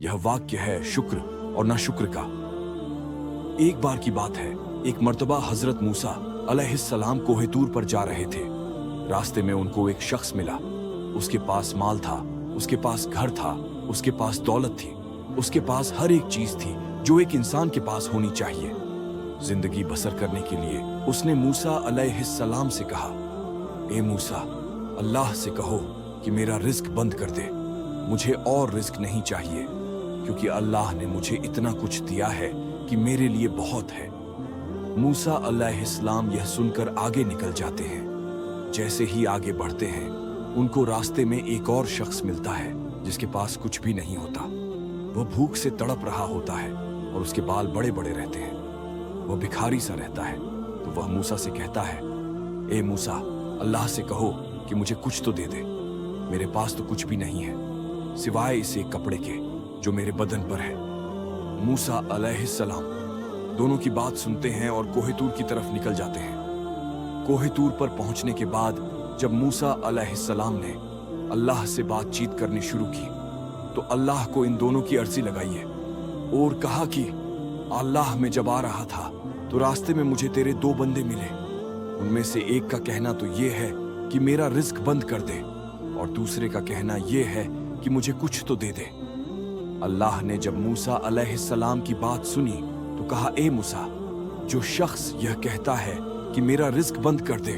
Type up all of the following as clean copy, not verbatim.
यह वाक्य है शुक्र और नाशुक्र का। एक बार की बात है, एक मर्तबा हजरत मूसा अलैहिस्सलाम कोहे तूर पर जा रहे थे। रास्ते में उनको एक शख्स मिला। उसके पास माल था, उसके पास घर था, उसके पास दौलत थी, उसके पास हर एक चीज थी जो एक इंसान के पास होनी चाहिए। जिंदगी बसर करने के लिए उसने मूसा अलैहिस्सलाम से कहा, ए मूसा, अल्लाह से कहो कि मेरा रिस्क बंद कर दे, मुझे और रिस्क नहीं चाहिए, क्योंकि अल्लाह ने मुझे इतना कुछ दिया है कि मेरे लिए बहुत है। मूसा अलैहिस्सलाम यह सुनकर आगे निकल जाते हैं। जैसे ही आगे बढ़ते हैं, उनको रास्ते में एक और शख्स मिलता है जिसके पास कुछ भी नहीं होता। वह भूख से तड़प रहा होता है और उसके बाल बड़े बड़े रहते हैं। वह भिखारी सा रहता है। तो वह मूसा से कहता है, ए मूसा, अल्लाह से कहो कि मुझे कुछ तो दे दे, मेरे पास तो कुछ भी नहीं है सिवाय इस एक कपड़े के जो मेरे बदन पर है। मूसा अलैहिस्सलाम दोनों की बात सुनते हैं और कोहे तूर की तरफ निकल जाते हैं। कोहे तूर पर पहुंचने के बाद जब मूसा अलैहिस्सलाम ने अल्लाह से बातचीत करनी शुरू की तो अल्लाह को इन दोनों की अर्जी लगाई है और कहा कि अल्लाह, मैं जब आ रहा था तो रास्ते में मुझे तेरे दो बंदे मिले। उनमें से एक का कहना तो ये है कि मेरा रिस्क बंद कर दे और दूसरे का कहना ये है कि मुझे कुछ तो दे दे। अल्लाह ने जब मूसा अलैहिस्सलाम की बात सुनी तो कहा, ए मूसा, जो शख्स यह कहता है कि मेरा रिस्क बंद कर दे,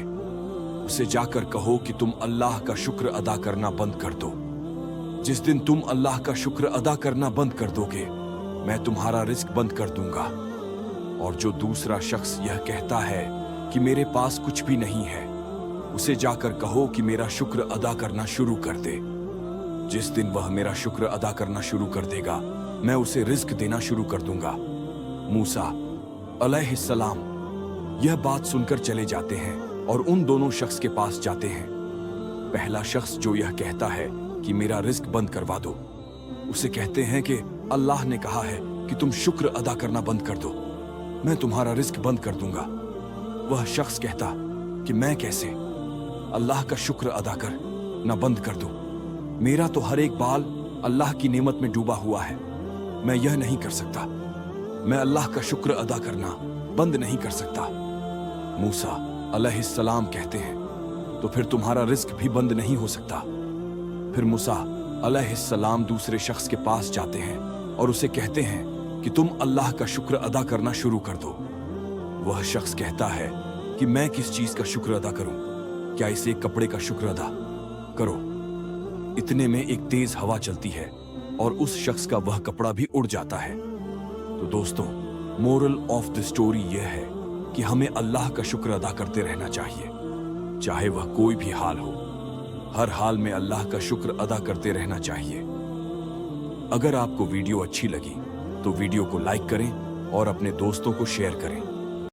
उसे जाकर कहो कि तुम अल्लाह का शुक्र अदा करना बंद कर दो। जिस दिन तुम अल्लाह का शुक्र अदा करना बंद कर दोगे, मैं तुम्हारा रिस्क बंद कर दूंगा। और जो दूसरा शख्स यह कहता है कि मेरे पास कुछ भी नहीं है, उसे जाकर कहो कि मेरा शुक्र अदा करना शुरू कर दे। जिस दिन वह मेरा शुक्र अदा करना शुरू कर देगा, मैं उसे रिस्क देना शुरू कर दूंगा। मूसा अलैहिस्सलाम यह बात सुनकर चले जाते हैं और उन दोनों शख्स के पास जाते हैं। पहला शख्स जो यह कहता है कि मेरा रिस्क बंद करवा दो, उसे कहते हैं कि अल्लाह ने कहा है कि तुम शुक्र अदा करना बंद कर दो, मैं तुम्हारा रिस्क बंद कर दूंगा। वह शख्स कहता कि मैं कैसे, अल्लाह का शुक्र अदा कर ना बंद कर दूं, मेरा तो हर एक बाल अल्लाह की नेमत में डूबा हुआ है, मैं यह नहीं कर सकता, मैं अल्लाह का शुक्र अदा करना बंद नहीं कर सकता। मूसा अलैहिस्सलाम कहते हैं, तो फिर तुम्हारा रिस्क भी बंद नहीं हो सकता। फिर मूसा अलैहिस्सलाम दूसरे शख्स के पास जाते हैं और उसे कहते हैं कि तुम अल्लाह का शुक्र अदा करना शुरू कर दो। वह शख्स कहता है कि मैं किस चीज का शुक्र अदा करूं, क्या इस एक कपड़े का शुक्र अदा करो। इतने में एक तेज हवा चलती है और उस शख्स का वह कपड़ा भी उड़ जाता है। तो दोस्तों, मोरल ऑफ द स्टोरी यह है कि हमें अल्लाह का शुक्र अदा करते रहना चाहिए, चाहे वह कोई भी हाल हो। हर हाल में अल्लाह का शुक्र अदा करते रहना चाहिए। अगर आपको वीडियो अच्छी लगी तो वीडियो को लाइक करें और अपने दोस्तों को शेयर करें।